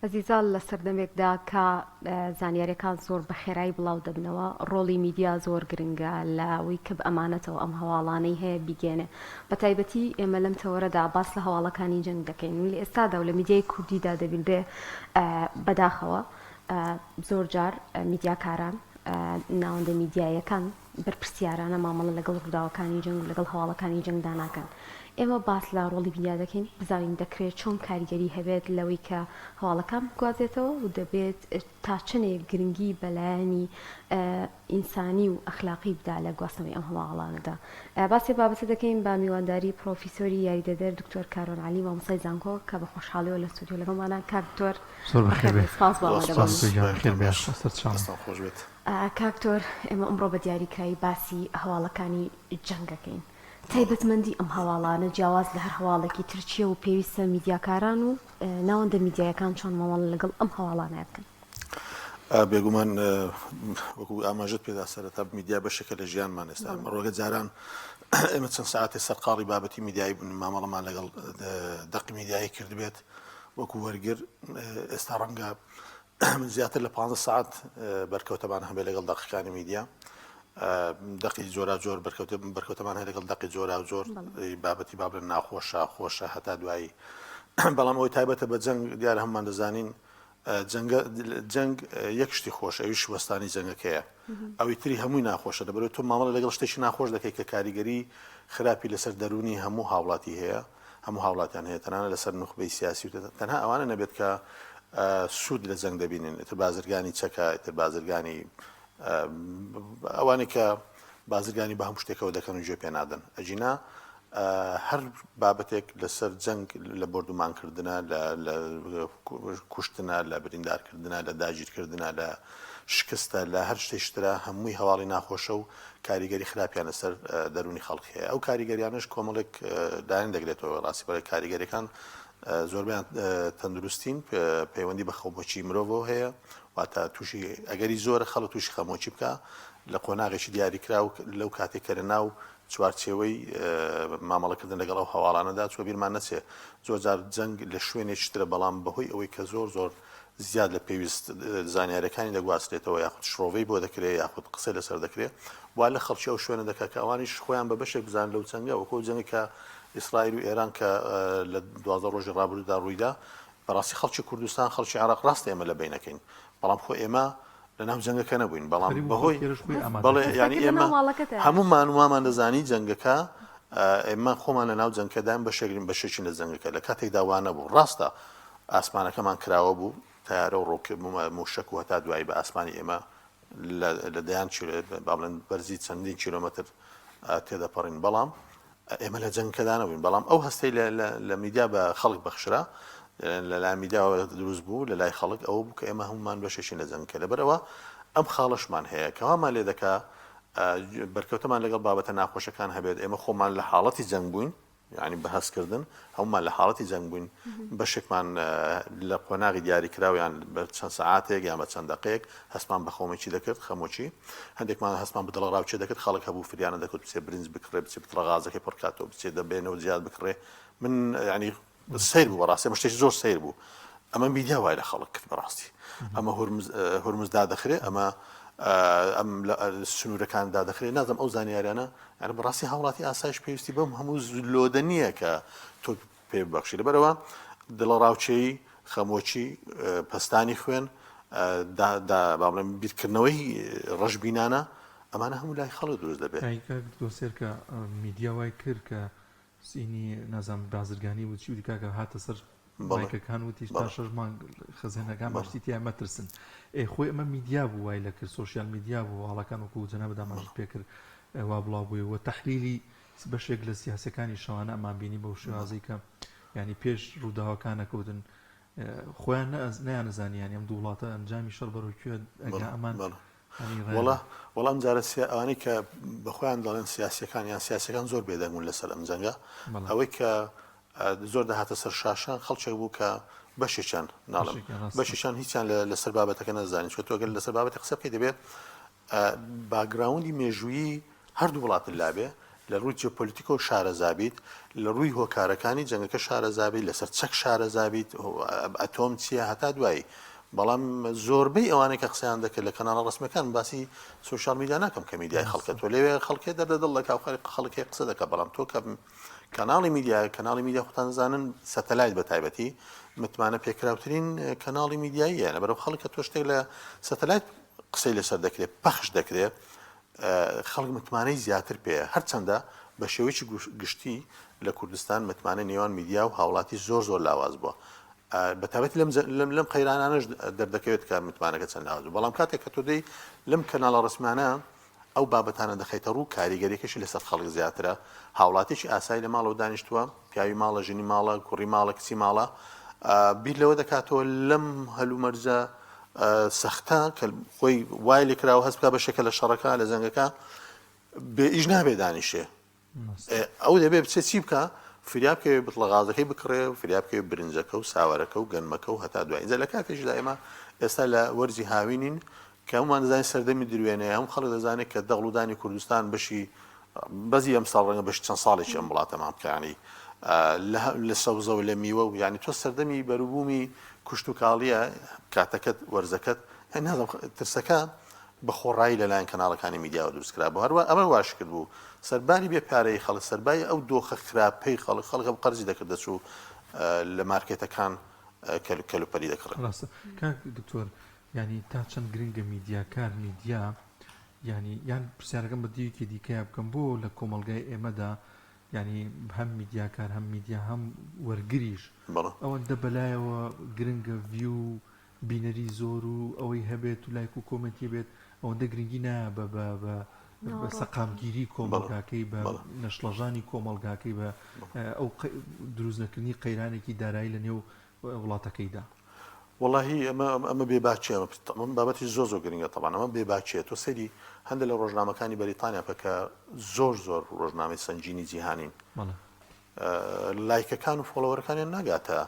ئەزیزان لە سەردەمێکدا کە زانیاریەکان زۆر بە خێرایی بڵاو دەبنەوە ڕۆڵی میدیا زۆر گرنگە لە ئەوەی کە ئەمانەتەوە ئەم هەواڵانەی هەیە بیگێنێ بە تایبەتی ئێمە لەم تەوەرەدا باس لە هەواڵەکانی جەنگ دەکەین و لە ئێستادا و لە میدیای کوردیدا دەبینرێ بەداخەوە زۆر جار میدیاکاران ناوەندە میدیایەکان بەرپرسیارانە مامەڵە لەگەڵ ڕووداوەکانی جەنگ و لەگەڵ هەواڵەکانی جەنگدا ناکەن. ئێمە باس لە ڕۆڵی میدیا دەکەین بزانین دەکرێت چۆن کاریگەری هەبێت لەوەی کە هەواڵەکان بگوازێتەوە و دەبێت تا چنێک گرنگی بەلایەنی ئینسانی و ئەخلاقی بدا لە گواستنەوەی ئەم هەواڵانەدا. باسی بابەتە دەکەین با میوانداری پرۆفیسۆری یاریدەدەر دکتۆر کارۆن عەلی مامۆستای زانکۆ کە بە خۆشحاڵیەوە لە ستودیۆ لەگەڵمانە. کاکتۆر سپاس کاکتۆر ئێمە ئەمڕۆ بە دیاریکایی باسی هەواڵەکانی جەنگەکەین. تایبەتمەندی ئەم هەواڵانە جیاواز لە هەر هەواڵێکی ترکیە و پێویستە میدیاکاران و ناوەندە میدیایەکان چۆن مامەڵ لەگەڵ ئەم هەواڵانە بکەن. بێگومان وەکو ئاماژت پێدا سەرەتا میدیا بەشێکە لە ژیانمان ئێستا ڕۆگە جاران ئێمە چەند ساعتی سەرقاڵی بابەتی میدیایی بوون مامەڵەمان لەگەڵ دەق میدیایی کردبێت وەکو وەرگر ئێستا ڕەنگە من زیاتر لە 15 ساعت بەرکەوتەمان هەبێت لەگەڵ دەقەکانی میدیا دقی جۆرا جۆر بەرکەوتەمان هەیە لەگەڵ دقی جۆرا جۆر بابەتی بابلێن ناخۆشە خۆشە هەتا دوایی بەڵام ئەوەی تایبەتە بە جەنگ دیارە هەممان دەزانین جەنگ یەک شتی خۆش ئەویش وەستانی جەنگەکەیە ئەوی تری هەمووی ناخۆشە دەبێت تۆ مامەڵە لەگەڵ شتێکی ناخۆش دەکەی کە کاریگەری خراپی لەسەر دەرونی هەموو هاوڵاتی هەیە هەموو هاوڵاتیان هەیە تەنانە لەسەر نوخبەی سیاسی و تەنها ئەوانە نەبێت کە سوود لە جەنگ دەبینن ئتر بازرگانی چەکە ئتر بازرگانی ئەوانێک کە بازرگانی بە هەموو شتێکەوە دەکەن و گوێ پێ نادەن ئەجینا هەر بابەتێک لەسەر جەنگ لە بردومانکردنە لە کوشتنە لە بریندارکردنە لە داگیرکردنە لە شکستە لە هەر شتێشترا هەمووی هەواڵی ناخۆشە و کاریگەری خراپیان لەسەر دەرونی خەڵک هەیە ئەو کاریگەریانش کۆمەڵێک داین دەگرێتەوە ڕاستی بەڵێ کاریگەریەکان زۆربیان تەندروستین پەیوەندی بە خەڵبۆچی مرۆڤەوە هەیە واتە تووشی ئەگەری زۆرە خەڵک تووشی خەمۆچی بکە لە قۆناغێکی دیاریکرا و لەو کاتێککە لە ناو چوارچێوەی مامەڵەکردن لەگەڵ ئەو هەواڵانەدا چوە بیرمان نەچێ زۆر جار جەنگ لە شوێنێکی ترە بەڵام بەهۆی ئەوەی کە زۆر زۆر زیاد لە پێویست زانیاریەکانی دەگواسترێتەوە یاخود شڕۆڤەی بۆ دەکرێت یاخود قسە لەسەر دەکرێت وا لە خەڵکی ئەو شوێنە دەکات کە ئەوانیش خۆیان بە بەشێک بزان لەو جەنگە وەکو جەنگی کە ئیسرائیل و ئێران کە لە 12 ڕۆژی ڕابردوودا ڕوویدا بەڕاستی خەڵکی کوردستان خەڵکی عێراق ڕاست ئێمە لە بینەکەین بەڵام خۆ ئێمە لە ناو جەنگەکە نەبووین بەڵام بەهۆی بەڵێ ینی ئێمە هەمومان وامان دەزانی جەنگەکە ئێمە خۆمان لە ناو جەنگەکەدان بەشێگرین بەشێکی لە جەنگەکە لە کاتێکدا وا نەبوو ڕاستە ئاسمانەکەمان کراوە بوو تیارە و ڕۆکێ موشک و هەتا دوایی بە ئاسمانی ئێمە لە دەیان با بڵێن بەرزی چەندین کیلۆمەتر تێدەپەڕین بەڵام ئێمە لە جەنگەکەدا نەبووین بەڵام ئەو هەستەی لە میدیا بە خەڵک بەخشرا لە لای میدیاوە دروست بوو لە لای خەڵک ئەوە بوو کە ئێمە هەمومان بەشێکی لە جەنگەکە لەبەرەوە ئەم خاڵەشمان هەیە کەوامان لێ دەکا بەرکەوتەمان لەگەڵ بابەتە ناخۆشەکان هەبێت ئێمە خۆمان لە حاڵەتی جەنگ بووین یعنی بەهەستکردن هەمومان لە حاڵەتی جەنگ بووین بەشێکمان لە قۆناغی دیاریکراویان بە چەند سەعاتێک یان بە چەند دقەیەک هەستمان بە خۆمێکی دەکرد خەمۆچی هەندێکمان هەستمان بدڵە ڕاوچێ دەکرد خەڵک هەبوو فریانە دەکرد بچێ برنج بکڕێ بچێ بتڵە غازەکەی پڕکاتەوە بچێ دەبێنەوە زیاد بکڕێ من ینی سیر بوو بەڕاستی مشتێکی زۆر سیر بوو ئەمە میدیا وای لە خەڵک کرد بەڕاستی ئەمە هورمز دادەخرێ ئەمە ئەم سنوورەکان دادەخرێ نازم ئەو زانیاریانە یعنی بەڕاستی هاوڵاتی ئاسایش پێویستی بەم هەموو لۆدە نییە کە تۆ پێ ببەخشی لەبەرەوە دڵە ڕاوچەی خەمۆچی پەستانی خوێن با بڵێن بیرکردنەوەی ڕەشبینانە ئەمانە هەموو لای خەڵک دروست دەبێت دۆسێر کە میدیا وای کرد کە سینی نازام بازرگانی و چی و دیکە هاتە سەر بایکەکان وتیش تا 6 مانگ خەزێنەکان باشتی تیا مەترسن خۆی ئەمە میدیا بوو وای لە کرد سۆشیال میدیا بوو هەڵەکان وەکو جەناب داماژ پێکرد وا بڵاو بوویەوە تەحلیلی بەشێک لە سیاسەکانی شەوانە ئەمان بینی بەو شێوازەی کە ینی پێش ڕووداوەکانەکەوتن خۆیان نەیانەزانیان ئەم دوو وڵاتە ئەنجامی شەڕ بەڕۆکوێ ئەگە ئەمان وەڵام جارە ئەوانەی کە بەخۆیان دەڵێن سیاسەکان یان سیاسەکان زۆر بێدەنگون لەسەر ئەم جەنگە ئەوەی کە زۆر داهاتە سەر شاشان خەڵکێک بوو کە بەشێکیان ناڵم بەشیشان هیچیان لەسەر بابەتەکە نەزانین چۆ تۆگەل لەسەر بابەتی قسە بکەی دەبێت باگراوندی مێژوویی هەردوو وڵات لابێ لە ڕووی جیۆپۆلیتیکۆ شارەزابیت لە ڕووی هۆکارەکانی جەنگەکە شارەزابیت لەسەر چەک شارەزابیت ئەتۆم چییە هەتا دوایی بەڵام زۆربەی ئەوانەی کە قسەیان دەکرد لە کەناڵە ڕسمەکان باسی سوشال میدیا ناکەم کە میدیای خەڵکە تۆ لەوێ خەڵکێ دەردەدڵ لە خەڵکی قسە دەکە بەڵام تۆ کە کەناڵی میدیا خۆتان زانن سەتەلایت بە تایبەتی متمانە پێکراوترین کەناڵی میدیاییە لەبەرەو خەڵکە تۆ شتێک لە سەتەلایت قسەی لەسەر دەکرێت پەخش دەکرێت خەڵک متمانەی زیاتر پێەیە هەرچەندە بە شێوەیەکی گشتی لە کوردستان متمانە نێوان میدیا و هاوڵاتی زۆر لاواز بووە بەتابەتی لەم قەیرانانەش دەردەکەوێت کە متمانەکە چەند لاواز بوو بەڵام کاتێک کە تۆ دەی لەم کەناڵە ڕسمانە ئەو بابەتانە دەخەیتە ڕوو کاریگەریەکەشی لەسەر خەڵک زیاترە هاوڵاتێکی ئاسایی لە ماڵەوە دانیشتووە پیاوی ماڵە ژنی ماڵە کوڕی ماڵە کچی ماڵە بیر لەوە دەکاتەوە لەم هەلومەرجە سەختە کە خۆی وای لێ کراوە هەست بکات بە شەکە لە شەڕەکە لە زەنگەکە بئیش نابێ دانیشێ ئەو دەبێ بچێت چی بکە فریاب بکەوێ بتڵە غازەکەی بکڕێ فریاب بکەوێ برنجەکە و ساوەرەکە و گەنمەکە و هەتا دوای ئینجا لە کاتێکدا ئێمە ئێستا لە وەرزی هاوینین کە هەمومان دەزانین سەردەمی دروێنەیە هەموو خەڵک دەزانێت کە دەغڵ و دانی کوردستان بەشی بەزی ئەم ساڵ ڕەنگە بەش چەند ساڵێکی ئەم وڵاتەمان بکەیانی لە سەوزە و لە میوە و یعنی تۆ سەردەمی بەروبوومی کوشت و کاڵیە کاتەکەت وەرزەکەت نازم ترسەکە بە خۆڕایی لەلایەن کەناڵەکانی میدیاوە دروستکرا بوو هەروە ئەمە واش کرد بوو سەرباری بێپارەی خەڵک سەربای ئەو دۆخە خراپەی خەڵک قەرزی دەکرد دەچوو لە مارکێتەکان کەلوپەری دەکڕێت کاک دکتۆر ینی تا چەند گرنگە میدیاکار میدیا ینی یان پرسیارەکەم بە دیوێکی دیکەیە بکەم بۆ لە کۆمەلگای ئێمەدا ینی هەم میدیاکار هەم میدیا هەم وەرگریش ئەوەندە بەلایەوە گرنگە ڤیو بینەری زۆر و ئەوەی هەبێت و لایک و کۆمنتی بێت ئەوەندە گرنگی نایە بە سەقامگیری کۆمەلگاکەی بە نەشڵەژانی کۆمەلگاکەی بە ئەو دروست نەکردنی قەیرانێکی دارایی لە نێو وڵاتەکەیدا واللهی ئەمە بێباچێ بابەتی زۆر گرنگە طبعا ئەمە بێباچێت تۆ سەیری هەندێک لە ڕۆژنامەکانی بەریتانیا پکە زۆر ڕۆژنامەی سنجینی جیهانین لایکەکان و فۆلۆوەرەکانیان ناگاتە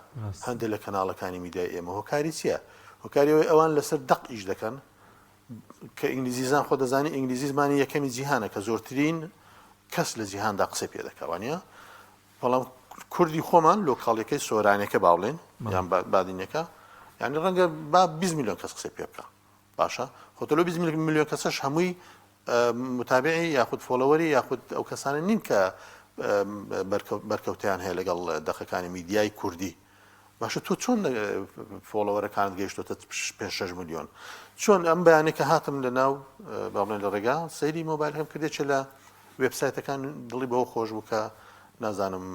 هەندێک لە کەناڵەکانی میدیای ئێمە هۆکاری چییە هۆکاریەوەی ئەوان لەسەر دەق ئیش دەکەن کە ئینگلیزیزان خۆ دەزانانی ئینگلیزی زمانی یەکەمی جیهانە کە زۆرترین کەس لە جیهاندا قسە پێ دەکەوانە بەڵام کوردی خۆمان لۆکاڵیەکەی سۆرانەکە باڵێن یان بادینەکە یعنی ڕەنگە با 20 میلیۆن کەس قسە پێ بکە باشە خۆتەلۆ 20 میلیۆن کەسەش هەمووی متابعی یاخود فۆلۆوەری یاخود ئەو کەسانە نین کە بەرکەوتیان هەیە لەگەڵ دەقەکانی میدیای کوردی باشە تۆ چۆن فۆلۆوەرەکانت گەیشتۆتە 5-6 میلیۆن چۆن ئەم بەیانێکە هاتم لە ناو باڵێن لە ڕێگا سەیری مۆبایلەکەم کردێکە لە وێبسایتەکان دڵی بەوە خۆش بوو کە نازانم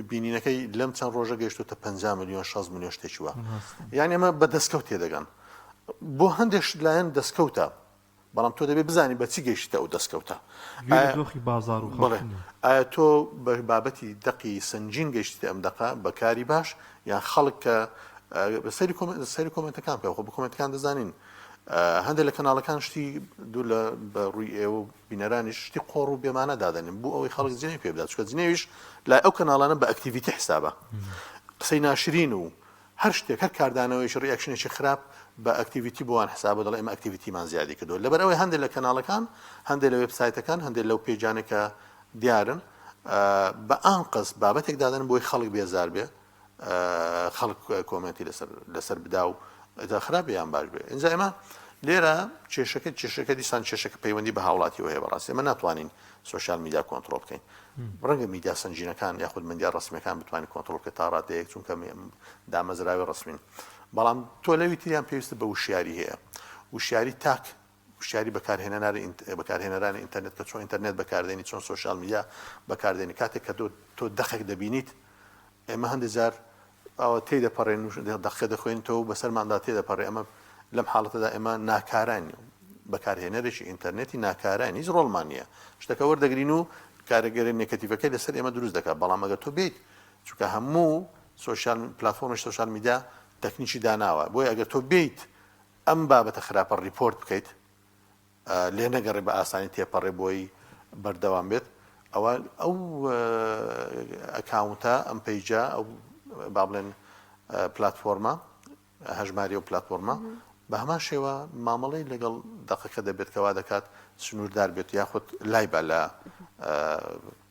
بینینەکەی لەم چەند ڕۆژە گەیشتۆتە 50 میلیۆن 6 میلیۆن شتێکی وە یعنی ئەمە بە دەستکەوت تێدەگەن بۆ هەندێک لایەن دەستکەوتە بەڵام تۆ دەبێت بزانی بە چی گەیشتە ئەو دەستکەوتە دۆخی بازار و ئایا تۆ بە بابەتی دەقی سنجین گەیشتە ئەم دەقا بەکاری باش یان خەڵک کە سەری کۆمنتەکان پێ خۆ بە کۆمنتەکان دەزانین هەندێک لە کەناڵەکان شتی دوو لە بە ڕووی ئێوە بینەرانی شتی قۆڕ و بێمانە دادەنین بوو ئەوەی خەڵک جنێ پێ بدات چکە جنێویش لای ئەو کەناڵانە بە ئەکتیڤیتی حسابە قسەی ناشرین و هەر شتێک هەر کاردانەوەیش ڕیاکشنێکی خراپ بە ئەکتیڤیتی بۆوان حسابە دەڵێ ئێمە ئەکتیڤیتیمان زیادی کردووە لەبەر ئەوەی هەندێک لە کەناڵەکان هەندێک لە وێبسایتەکان هەندێک لەو پێیجانێکە دیارن بە ئانقەس بابەتێک دادەن بۆی خەڵک بێزار بێ خەڵک کۆمنتی لەسەر بدا و خراپە یان باش بێ ئینجا ئێمە لێرە کێشەکە دیسان کێشەکە پەیوەندی بە هاوڵاتی هەیە بەڕاستی ئێمە ناتوانین سوشال میدیا کۆنتڕۆل بکەین ڕەنگە میدیا سنجینەکان یاخود میدیا ڕسمیەکان بتوانین کۆنتڕۆل بکە تا ڕادەیەک چونکە دامەزراوی ڕسمین بەڵام تۆ لەوی تریان پێویستە بە وشیاری هەیە وشیاری تاک وشیاری بەکارهێنەرانی ئینتەرنێت کە چۆن ئینتەرنێت بەکاردێنی چۆن سوشال میدیا بەکاردێنی کاتێک کە تۆ دەقێک دەبینیت ئێمە هەندێک جار ئەوە تێدەپەڕێن دەقێ دەخوێنیتەوە بەسەرماندا تێدەپەڕێ ئەمە لەم حاڵەتەدا ئێمە ناکاران بەکارهێنەرێکی ئینتەرنێتی ناکاران هیچ ڕۆڵمان نییە شتەکە وەردەگرین و کارەگەری نێگەتیڤەکەی لەسەر ئێمە دروست دەکات بەڵام ئەگەر تۆ بێیت چونکە هەموو پلاتفۆرمێک سوشال میدیا تەکنیکی داناوە بۆی ئەگەر تۆ بێیت ئەم بابەتە خراپە ریپۆرت بکەیت لێ نەگەڕێ بە ئاسانی تێپەڕێ بۆی بەردەوام بێت ئەوە ئەو ئەکاونتە ئەم پەیجە ئەو با بڵێن پلاتفۆرمە هەژماری و پلاتفۆرمە بە هەمان شێوە مامەڵەی لەگەڵ دەقەکە دەبێت کەوا دەکات سنووردار بێت یاخود لای بە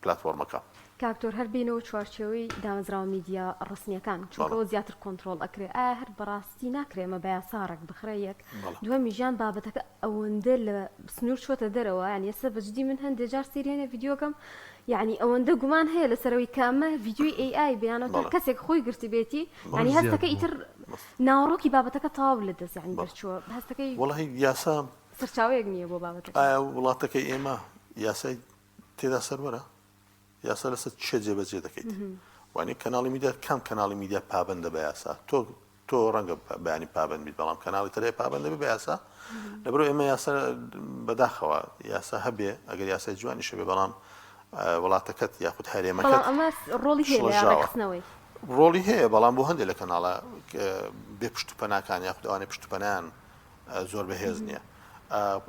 پلتفۆرمەکە. کاکتۆر هەر بینەوە چوارچێوەی دامەزراوە میدیا ڕستنیەکان چونکەەوە زیاتر کۆنتترۆل ئەکرێ ئایا هەر بەڕاستی ناکرێمە بە یاساڕێک بخرە یەک دووەمی ژیان بابەتەکە ئەوەندە لە سنوور چۆتە دەرەوە یان ئێستا بەجددی من هەندێک جار سیرێنە ڤیددیۆکەم یعنی ئەوەندە گومان هەیە لەسەرەوەی کامە ڤیددیوی AI بەیانەوە کەسێک خۆی گرتی بێتی ینی هەستەکە ئیتر ناوڕۆکی بابەتەکە تاو لە دەست ینی بەرچووە هەستەکەی وڵی یاسا سەرچاوەیەک نییە بۆ بابەتەکە ئایا وڵاتەکەی ئێمە یاسای تێدا سەرەرە یاسا لەسەر چێ جێبەجێ دەکەیت وانی کەناڵی میدیا کام کەناڵی میدیا پابندە بە یاسا تۆ ڕەنگە بەیانی پابند بیت بەڵام کەناڵی ترێ پابندە بە یاسا لەبەرەوە ئێمە یاسا بەداخەوە یاسا هەبێ ئەگەر یاسای جوانی شەبێ بەڵام وڵاتەکەت یاخود هەرێمەکەت ئەمە ڕۆڵی هەیە ڕۆڵی هەیە بەڵام بۆ هەندێک لە کەناڵە بێ پشتپەناکان یاخود ئەوانەی پشتپەنیان زۆر بەهێز نییە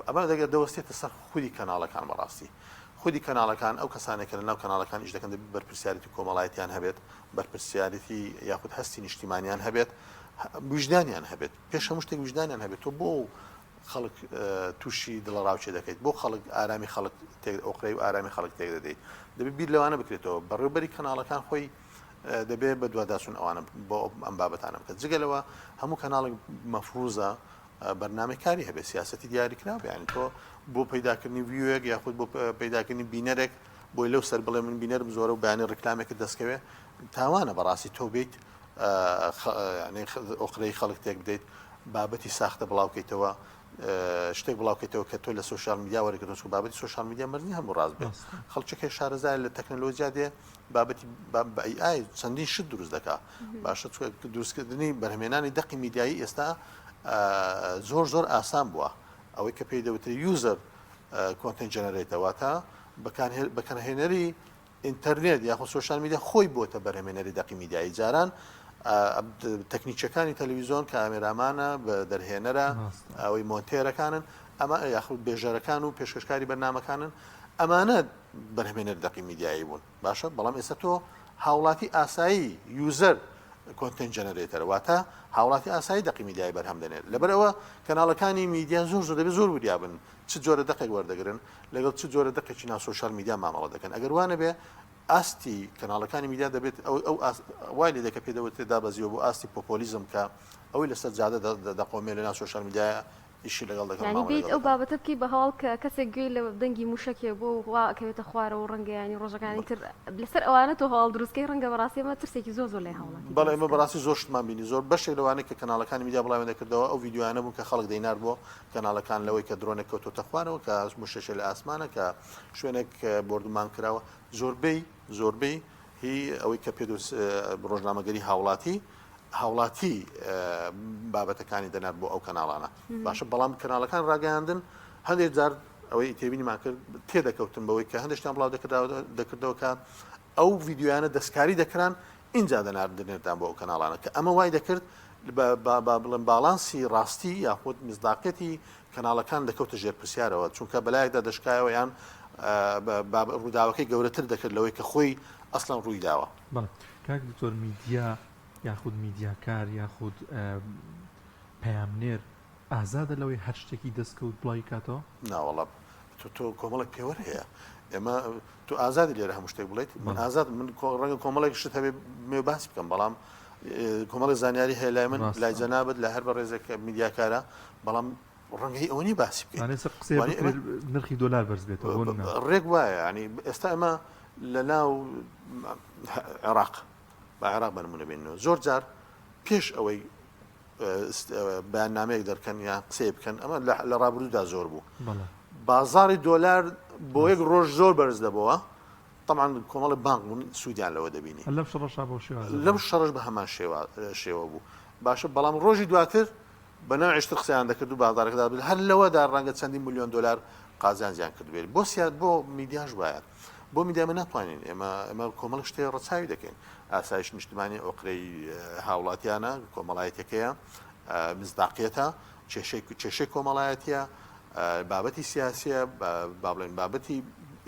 ئەمە دەگەر دەوەستێتە سەر خودی کەناڵەکان بەڕاستی خودی کەناڵەکان ئەو کەسانێکە لە ناو کەناڵەکان ئیش دەکەن بەرپرسیارەتی کۆمەڵایەتیان هەبێت بەرپرسیارەتی یاخود هەستی نیشتیمانیان هەبێت وجدانیان هەبێت پێش هەموو شتێک وجدانیان هەبێت تۆ بۆ خەڵک تووشی دڵەڕاوچێ دەکەیت بۆ خەڵک ئارامی خەڵک ئۆقرەی و ئارامی خەڵک تێک دەدەیت دەبێت بیر لەوانە بکرێتەوە بەڕێوەبەری کەناڵەکان خۆی دەبێت بە دوواداسون ئەوانە بۆ ئەم بابەتانە بکات جگەلەوە هەموو کەناڵێک مەفروزە بەرنامەکاری هەبێت سیاسەتی دیاریکراوە یعنی تۆ بۆ پەیداکردنی ڤیوەیەک یاخود بۆ پەیداکردنی بینەرێک بۆی لەو سەر بڵێ من بینەرم زۆرە و بەیانی ڕکلامێکت دەستکەوێ تاوانە بەڕاستی تۆ بیت ئۆقرەی خەڵک تێک بدەیت بابەتی ساختە بڵاوکەیتەوە شتێک بڵاوکەیتەوە کە تۆ لە سوشال میدیا وەرەگرتوە بابەتی سوشال میدیا مەرنی هەموو ڕاست بێت خەڵکێکی شارەزای لە تەکنۆلۆژیا دێ بابەتی بە AI چەندین شت دروست دەکات باشە دروستکردنی بەرهەمێنانی دەقی میدیایی ئێستا زۆر ئاسان بووە ئەوەی کە پێی دەوتری یوزەر کۆنتنت جەنەرێتەوە تا بەکارهێنەری ئینتەرنێت یاخۆ سوشال میدیا خۆی بۆتە بەرهەمێنەری دەقی میدیایی جاران تەکنیکەکانی تەلەڤیزۆن کامێرامانە بە دەرهێنەرە ئەوەی مۆنتێرەکانن ئەمە یاخود بێژەرەکان و پێشکەشکاری بەرنامەکانن ئەمانە بەرهەمێنەر دەقی میدیایی بوون باشە بەڵام ئێستا تۆ هاوڵاتی ئاسایی یوزەر کۆنتنت جەنەرێتەرە واتە هاوڵاتی ئاسایی دەقی میدیای بەرهەم دەنێت لەبەرەوە کەناڵەکانی میدیا زۆر دەبێت زۆر وریابن چ جۆرە دەقێک وەردەگرن لەگەڵ چ جۆرە دەقێکی ناو سوشال میدیا مامەڵە دەکەن ئەگەر وانە بێ ئاستی کەناڵەکانی میدیا دەبێت ئەو وای لێ دەکە پێدەوتێت دابەزیەوە بۆ ئاستی پۆپۆلیزم کە ئەوەی لەسەر جادە دەقۆمێ لە ناو سوشال میدیایە ئیشی لەگەڵ دەکەن ینی بیت ئەو بابەتە بکەی بە هەواڵ کە کەسێک گوێی لە دەنگی موشکێ بۆ واکەوێتە خوارەوە ڕەنگە ینی ڕۆژەکانی تر لەسەر ئەوانە تۆ هەواڵ دروستکەی ڕەنگە بەڕاستیمە ترسێکی زۆر لێ هەوڵات بەڵێ ئێمە بەڕاستی زۆر شتمان بینی زۆر بەشێک لەوانەیە کە کەناڵەکانی میدیا بڵاوێن دەکردەوە ئەو ڤیددیوانە بوون کە خەڵک دەینار بۆ کەناڵەکان لەوەی کە درۆنێک کەوتۆتە خوارەوە کە موشەشە لە ئاسمانە کە شوێنێک بردومان کراوە زۆربەی هی ئەوەی کە پێ ڕۆژنامەگەری هاوڵاتی بابەتەکانی دەنات بۆ ئەو کەناڵانە باشە بەڵام کەناڵەکان ڕاگەیاندن هەندێک جار ئەوەی تێبینیمان کرد تێدەکەوتن بەوەی کە هەندێکیان بڵاو دەکردەوە کە ئەو ڤیددیوانە دەستکاری دەکران اینجا دەناردنێتان بۆ ئەو کەناڵانە کە ئەمە وای دەکرد بڵێن باڵانسی ڕاستی یاخود مزداقەتی کەناڵەکان دەکەوتە ژێر پرسیارەوە چونکە بەلایەکدا دەشکایەوە یان ڕووداوەکەی گەورەتر دەکرد لەوەی کە خۆی ئەسڵەن ڕووی داوە کاک دکتۆر میدیا یاخود میدیاکار یاخود پەیامنێر ئازادە لەوەی هەر شتێکی دەستکەوت بڵای کاتەوە ناوەڵام تۆ کۆمەڵک پێوە هەیە ئێمە تو ئازادی لێرە هەموو شتێک بڵیت من ئازاد من ڕەنگە کۆمەڵێک شت هەبێ مێ باسی بکەم بەڵام کۆمەڵی زانیاری هەیە لای من لای جەنابەت لە هەر بە ڕێزێک میدیاکارە بەڵام ڕەنگەی ئەوەنی باسی بکەین نرخی دۆلار بەرز بێتەوە ڕێک وایە ینی ئێستا ئەمە لە ناو عێراق بە عێراق بنمونە بێنەوە زۆر جار پێش ئەوەی بەیاننامەیەک دەرکەن یان قسەی بکەن ئەمە لە ڕابردوودا زۆر بوو بازاری دۆلار بۆ یەک ڕۆژ زۆر بەرز دەبەوە طبعا کۆمەڵی بانک بوون سوودیان لەوە دەبینی لەم شەڕش بە هەمان شێوە بوو باشە بەڵام ڕۆژی دواتر بە ناو عشتر قسەیان دەکرد و بازارێکدا هەر لەوەدا ڕەنگە چەندی ملیۆن دلار قازیان زیان کردبێت بۆ میدیاش باید بۆ میدیامە ناتوانین ئێمە کۆمەڵ شتێ ڕەچاوی دەکەین ئاسایش نیشتیمانی ئۆقرەی هاوڵاتیانە کۆمەڵایەتەکەیە مزداقیەتە کێشەی کۆمەڵایەتیە بابەتی سیاسیە با بڵێن بابەتی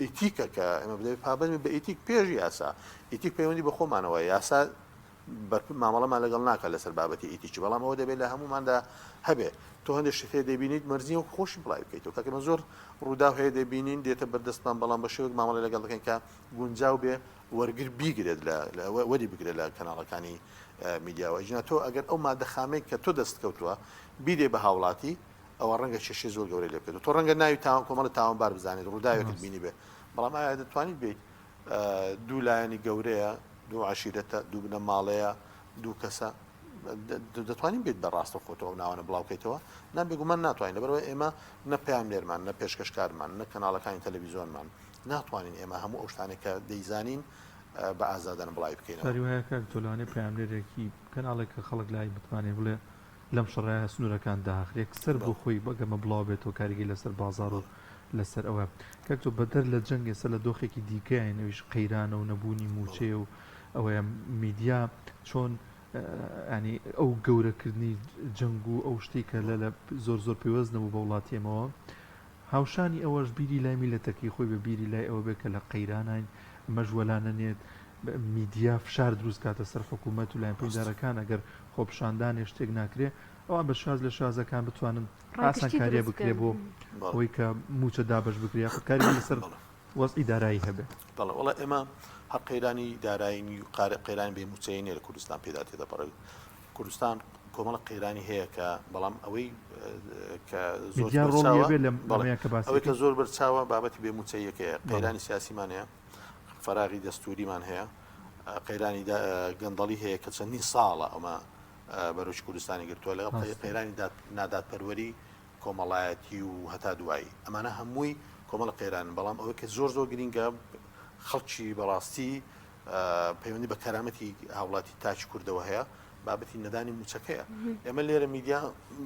ئیتیکە کە ئێمە بدەوێت پابند بە ئیتیک پێش یاسا ئیتیک پەیوەندی بە خۆمانەوە یاسا مامەڵەمان لەگەڵ ناکە لەسەر بابەتی ئیتیکی بەڵام ئەوە دەبێت لە هەموماندا هەبێ تۆ هەندێک شتێ دەبینیت مەرزی و خۆشی بڵای بکەیتەوە کاکەمە زۆر ڕوودا هەیە دەبینین دێتە بەردەستمان بەڵام بە شێوەیەک مامەڵە لەگەڵ دەکەین کە گونجاو بێ وەرگر بیگرێت وەری بگرێت لە کەناڵەکانی میدیاوە ژنا تۆ ئەگەر ئەو مادە خامەی کە تۆ دەست کەوتووە بیدێ بە هاوڵاتی ئەوە ڕەنگە کێشەی زۆر گەورەی لێ بکەێت تۆ ڕەنگە ناوی کۆمەڵە تاوانبار بزانێت ڕووداوێکت بینی بێ بەڵام ئایا دەتوانیت بێت دوو لایەنی گەورەیە دوو عشیرەتە دوو بنە ماڵەیە دوو کەسە دەتوانین بێت بەڕاستە خۆتەوە ناوانە بڵاوکەیتەوە نابێگومان ناتوانین لەبەرەوە ئێمە نە پەیام لێرمان نە پێشکەشکارمان نە کەناڵەکانی تەلەڤیزیۆنمان ناتوانین ئێمە هەموو ئەو شتانێک کە دەیزانین بە ئازادان بڵای بکەینەوە وایەکە تۆلانێ پەیام لێرێکی کەناڵێک کە خەڵک لای بتوانێت بڵێ لەم شڕایە سنوورەکان داخرێک سەر بۆ خۆی بەگەمە بڵاو بێتەوە کاریگەی لەسەر بازار و لەسەر ئەوە کەک تۆ بەدەر لە جەنگ ێستا لە دۆخێکی دیکەیە نەویش قەیرانە و نەبوونی موچێ و ئەوەیە میدیا چۆن ینی ئەو گەورەکردنی جەنگ و ئەو شتی کە لە زۆر زۆر پێوەست نەبوو بە وڵاتیەمەوە هاوشانی ئەوەش بیری لای میلەتەکەی خۆی بە بیری لای ئەوە بێت کە لە قەیرانین مەژوەلانە نێت میدیا فشار دروست کاتە سەر حکوومەت و لایەن پەیدارەکان ئەگەر خۆپشاندانێ شتێک ناکرێ ئەوان بە شاز لە شازەکان بتوانن ئاسان کاریە بکرێ بۆ ئەوەی کە موچە دابش بکرێ کاری لەسەر وەزئی دارایی هەبێ وڵا ئێمە هەر قەیرانی دارایی و قەیرانی بێ موچەیە لە کوردستان پێدا تێدەپەڕێت کوردستان کۆمەڵە قەیرانی هەیە کە بەڵام ئەوەی کە ئەوەی کە زۆر بەرچاوە بابەتی بێ موچەیەکەیە قەیرانی سیاسیمانەیە فەراغی دەستوریمان هەیە قەیرانی گەندەڵی هەیە کە چەندین ساڵە ئەمە بەرەوشی کوردستانی گرتووە لەگەڵ قەیرانی ناداتپەروەری کۆمەڵایەتی و هەتا دوایی ئەمانە هەمووی کۆمەڵە قەیران بەڵام ئەوەی کە زۆر زۆر گرینگە خەڵکی بەڕاستی پەیوەندی بە کەرامەتی هاوڵاتی تاچی کوردەوە هەیە بابەتی نەدانی موچەکەیە ئێمە لێرە میدیا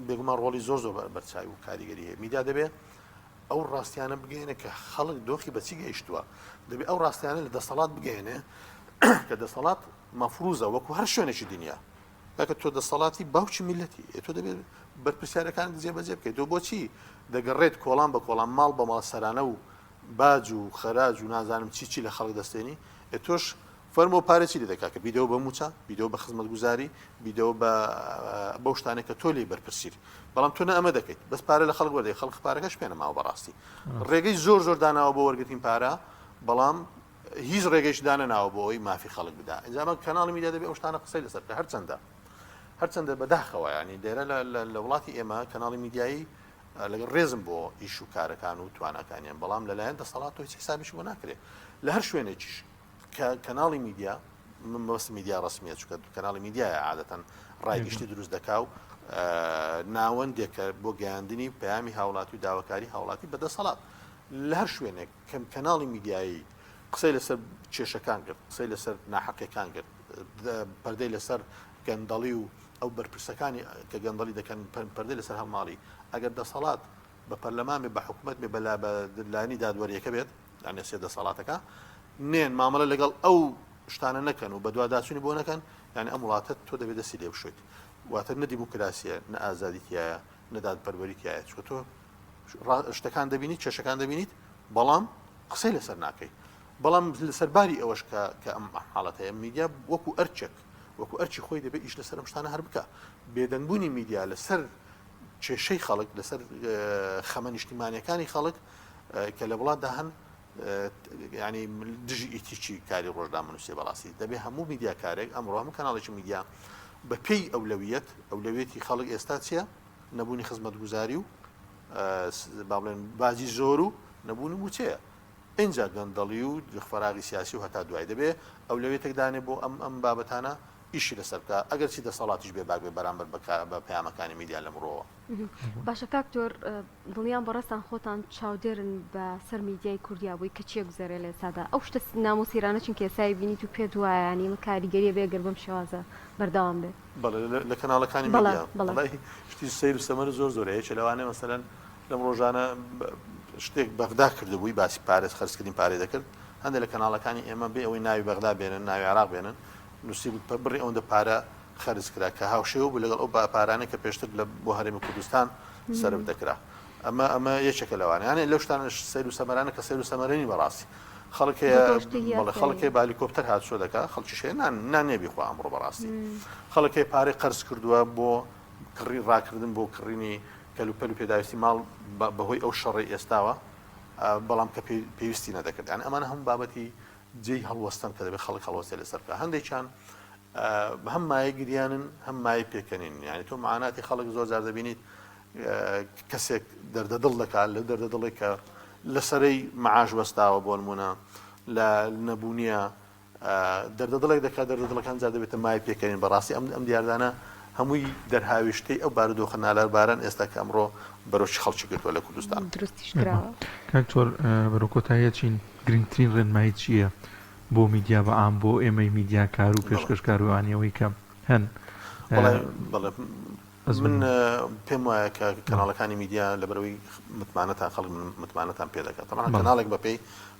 بێگومان ڕۆڵی زۆر زۆر بەرچاوی و کاریگەری هەیە میدیا دەبێت ئەو ڕاستیانە بگەێنە کە خەڵک دۆخی بەچی گەیشتووە دەبێت ئەو ڕاستیانە لە دەسەڵات بگەێنێ کە دەسەڵات مەفروزە وەکو هەر شوێنێکی دنیا کە تۆ دەسەڵاتی باوکی میلەتی تۆ دەبێت بەرپرسیارەکان جێبەجێ بکەیت تۆ بۆچی دەگەڕێت کۆڵان بە کۆڵان ماڵ بە ماڵسەرانە و باج و خەراج و نازانم چی لە خەڵک دەستێنی تۆش فەرمۆ پارێکی لێ دەکات کە بیدەوە بە موچە بیدەوە بە خزمەت گوزاری بیدەوە بەو شتانێک کە تۆ لێ بەرپرسیر بەڵام تۆ ئەمە دەکەیت بەس پارە لە خەڵک وەردەی خەڵک پارەکەش پێ نەماوە بەڕاستی ڕێگەی زۆر زۆر داناوە بۆ وەرگرتنی پارە بەڵام هیچ ڕێگەیش دانەناوە بۆ ئەوی مافی خەڵک بدا ئەنجامە کەناڵی میدیا دەبێت ئەو شتانە قسەی لەسەر کە هەرچەندە بەداخەوە ینی دێرە لە وڵاتی ئێمە کەناڵی میدیایی لەگەڵ ڕێزم بۆ ئیش و کارەکان و توانەکانیان بەڵام لەلایەن دەسەڵات تۆ هیچ حسابیش بۆ ناکرێت لە هەر شوێنێکیش کەناڵی میدیا مەبەستی میدیا ڕسمیە چونکە کەناڵی میدیایە عادەتەن ڕایگەشتی دروست دەکا و ناوەندێکە بۆ گەیاندنی پەیامی هاوڵاتی و داواکاری هاوڵاتی بەدەسەڵات لە هەر شوێنێک کەم کەناڵی میدیایی قسەی لەسەر کێشەکان کرد قسەی لەسەر ناحەقیەکان کرد پەردەی لەسەر گەندەڵی و ئەو بەرپرسەکانی کە گەندەڵی دەکەن پەردەی لەسەر هەڵماڵی ئەگەر دەسەڵات بە پەرلەمان بێ بە حکوومەت بێ بەلا بە لایەنی دادوەریەکە بێت یانێ سێ دەسەڵاتەکە نێن مامەڵە لەگەڵ ئەو شتانە نەکەن و بە دوواداچوونی بۆ نەکەن یعنی ئەم وڵاتت تۆ دەبێت دەستی لێ بشویت واتە نە دیموکراسیە نە ئازادیتیایە نە دادپەروەریتیایە چونکە تۆ شتەکان دەبینیت کێشەکان دەبینیت بەڵام قسەی لەسەر ناکەی بەڵام لەسەرباری ئەوەش کە ئەم حاڵەتەیە میدیا وەکو ئەرچێک وەکو ئەرچی خۆی دەبێت ئیش لەسەر ئەم شتانە هەر بکە بێدەنگبوونی میدیا لەسەر کێشەی خەڵک لەسەر خەمە نیشتیمانیەکانی خەڵک کە لە وڵاتدا هەن ینی دژی ئیتیکی کاری ڕۆژدا منووسێ بەڕاستی دەبێت هەموو میدیا کارێک ئەمڕۆ هەموو کەناڵێکی میدیا بە پێی ئەولەویەتی خەڵک ئێستا چییە نەبوونی خزمەتگوزاری و با بڵێن بازی زۆر و نەبوونی موچەیە اینجا گەندەڵی و فەراغی سیاسی و هەتا دوای دەبێت ئەولەویەتێک دانێ بۆ ئەم بابەتانە ئیشی لەسەر بکە ئەگەر چی دەسەڵاتیش بێ باک بێ بەرامبەر بە پەیامەکانی میدیا لە مرۆوە باشە کاکتۆر دڵیان بەڕێستان خۆتان چاودێرن بە سەر میدیای کوردیابووی کە چیە گوزارێ لە سادا ئەو شتە نامۆسیرانە چون کێسایی بینیت و پێت وایە ینی لە کاریگەریە بێگەر بەم شێوازە بەردەوام بێت لە کەناڵەکانی میدیا شتی سیر و سەمەر زۆر هەیە لەوانەیە مەسەلەن لەم ڕۆژانە شتێک بەغدا کردبووی باسی پارێز خەرجکردنی پارێ دەکرد هەندێک لە کەناڵەکانی ئێمە بێ ئەوەی ناوی بەغدا بێنن ناوی عێراق بێنن نووسی بڕی ئەوەندە پارە خەرج کرا کە هاوشێوە بوو لەگەڵ ئەو پارانە کە پێشتر بۆ هەرێمی کوردستان سەرف دەکرا ئەمە یەکێکە لەوانە یانێ لەو شتانە سیر و سەمەرانە کە سیر و سەمەرێنی بەڕاستی خەڵکی بالیکۆپتەر هاتچۆ دەکات خەڵکیش نانێبی خوا ئەمڕۆ بەڕاستی خەڵکی پارەی قەرز کردووە بۆ کڕی ڕاکردن بۆ کڕینی کەلوپەل و پێداویستی ماڵ بەهۆی ئەو شەڕی ئێستاوە بەڵام کە پێویستی نەدەکرد یان ئەمانە هەموو بابەتی جێی هەڵوەستن کە دەبێت خەڵک هەڵوەستێ لەسەر بکە هەندێکیان هەم مایە گریانن هەم مای پێکەنین یعنی تۆ معاناتی خەڵک زۆر جار دەبینیت کەسێک دەردەدڵ دەکات لە دەردەدڵێک کە لەسەرەی معاش وەستاوە بۆ نمونە لە نەبوونیە دەردەدڵێک دەکات دەردەدڵەکان جار دەبێتە مای پێکەنین بەڕاستی ئەم دیاردانە هەمووی دەرهاویشتەی ئەو بارودۆخە نالار باران ئێستا کە ئەمڕۆ بەرەوشی خەڵکی گرتووە لە کوردستان کاکتۆر بەرەو کۆتاییە چین گرنگترین ڕێنمایی چییە بۆ میدیا بە ئام بۆ ئێمەی میدیا کار و پێشکەشکاروانیەوەی کەم هەن من پێم وایە کە کەناڵەکانی میدیا لەبەرەوەی متمانەتان خەڵک متمانەتان پێ دەکات تەمەن کەناڵێک بەپێی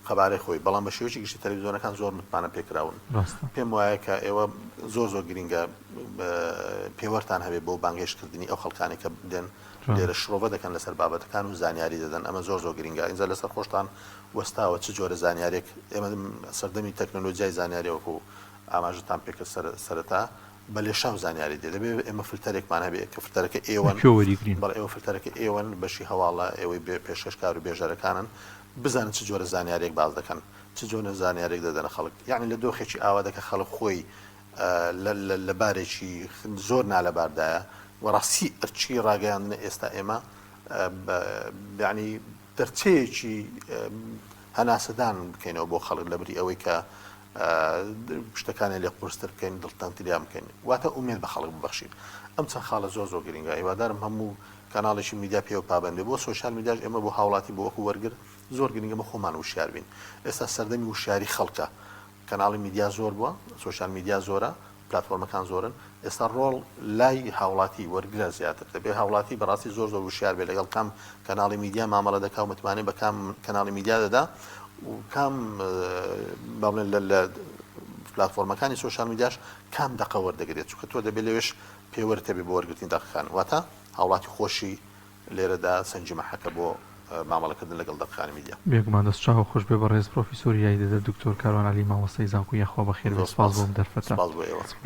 خەبارەی خۆی بەڵام بە شێوەیەکی گشتی تەلەڤیزیۆنەکان زۆر متمانە پێکراون پێم وایە کە ئێوە زۆر گرینگە پێوەرتان هەبێت بۆ بانگێشکردنی ئەو خەڵکانی کە دێن لێرە شڕۆڤە دەکەن لەسەر بابەتەکان و زانیاری دەدەن ئەمە زۆر گرینگە ئینجا لەسەر خۆشتان وەستاوە چ جۆرە زانیارێک ئێمە سەردەمی تەکنۆلۆژیای زانیاریەوەکو ئاماژتان پێکرد سەرەتا بە لێشاو زانیاری دێ دەبێت ئێمە فلتەرێکمان هەبێت کە فلتەرەکە ئێوەن بەڵێ ئێوە فلتەرەکە ئێوەن بەشی هەواڵە ئێوەی پێشکەشکار و بێژەرەکانن بزانن چ جۆرە زانیارێک باز دەکەن چ جۆرە زانیارێک دەدەنە خەڵک یعنی لە دۆخێکی ئاوا دەکە خەڵک خۆی لە بارێکی زۆر نالەباردایە وەڕاستی ئەرچی ڕاگەیاندنە ئێستا ئێمە یعنی دەرچەیەکی هەناسەدان بکەینەوە بۆ خەڵک لەبری ئەوەی کە شتەکانی لێ قورستر بکەین دڵتانتیان بکەین واتە ئومێد بە خەڵک ببەخشین ئەم چەند خاڵە زۆر گرینگە هیوادارم هەموو کاناڵێکی میدیا پێوە پابندێ بۆ سۆشیال میدیاش ئێمە بۆ هاوڵاتی بۆ وەکو وەرگر زۆر گرینگە بە خۆمان وشیار بین ئێستا سەردەمی وشیاری خەڵکە کەناڵی میدیا زۆر بووە سۆشیال میدیا زۆرە پلاتفۆرمەکان زۆرن ئێستا ڕۆڵ لای هاوڵاتی وەرگرە زیاتر دەبێت هاوڵاتی بەڕاستی زۆر وشیار بێت لەگەڵ کام کەناڵی میدیا مامەڵە دەکا و متمانێ بە کام کەناڵی میدیا دەدا و کام باڵێن لە پلاتفۆرمەکانی سۆشیال میدیاش کام دەقە وەردەگرێت چونکە تۆ دەبێت لەوێش پێوەرتە بێ بۆ وەرگرتنی دەقەکان واتە هاوڵاتی خۆشی لێرەدا سەنجی مەحەکە بۆ مامەڵەکردن لەگەڵ دەقەکانی میدیا بێگومان دەست چاو خۆش بێ بە ڕێز پرۆفیسۆری یاری دەدە دکتۆر کاروان عەلی ماوەستەی زانکۆی یاخوا بەخێر بێ سپاس بۆم دەرفەتە